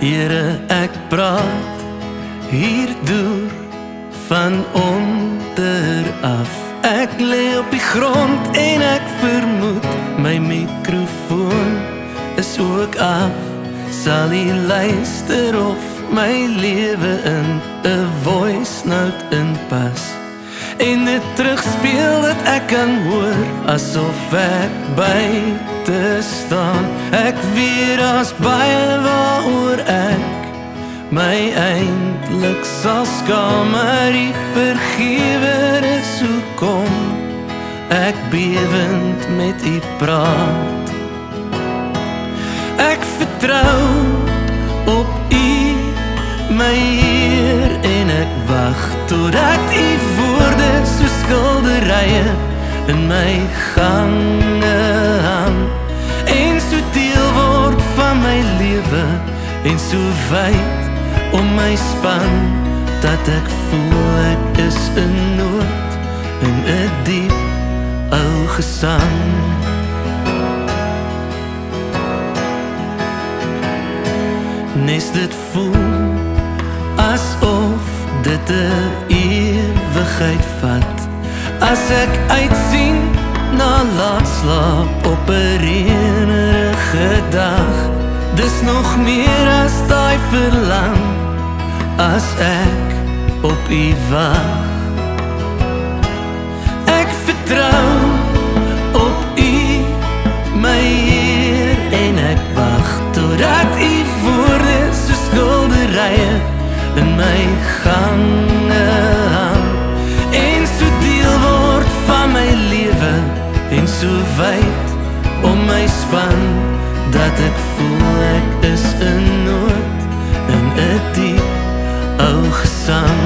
Here, ek praat hierdoor van onder af. Ek lê op die grond en ek vermoed my mikrofoon is ook af. Sal jy luister of my lewe in 'n voice note inpas en dit terugspeel dat ek kan hoor asof ek buite staan. Ek weet daar's baie waaroor ek my eindelijk sal skaam, maar die vergewer is hoekom ek bewend met u praat. Ek vertrou op u, my Heer, en ek wag totdat u woorde so skilderye in my gange hang en so deel word van my lewe en so wyd om my span, dat ek voel ek is in nood in 'n diep ou gesang. Nes dit voel asof dit 'n ewigheid vat, as ek uitsien na laatslaap op 'n reënerige dag. Dis nog meer as daai verlang, as ek op u wag. Ek vertrou op u, my Heer, en ek wag totdat u woorde so skilderye in my gange hang en so deel word van my lewe en so wyd om my span, dat ek voel ek is in nood in 'n diep ou gesang.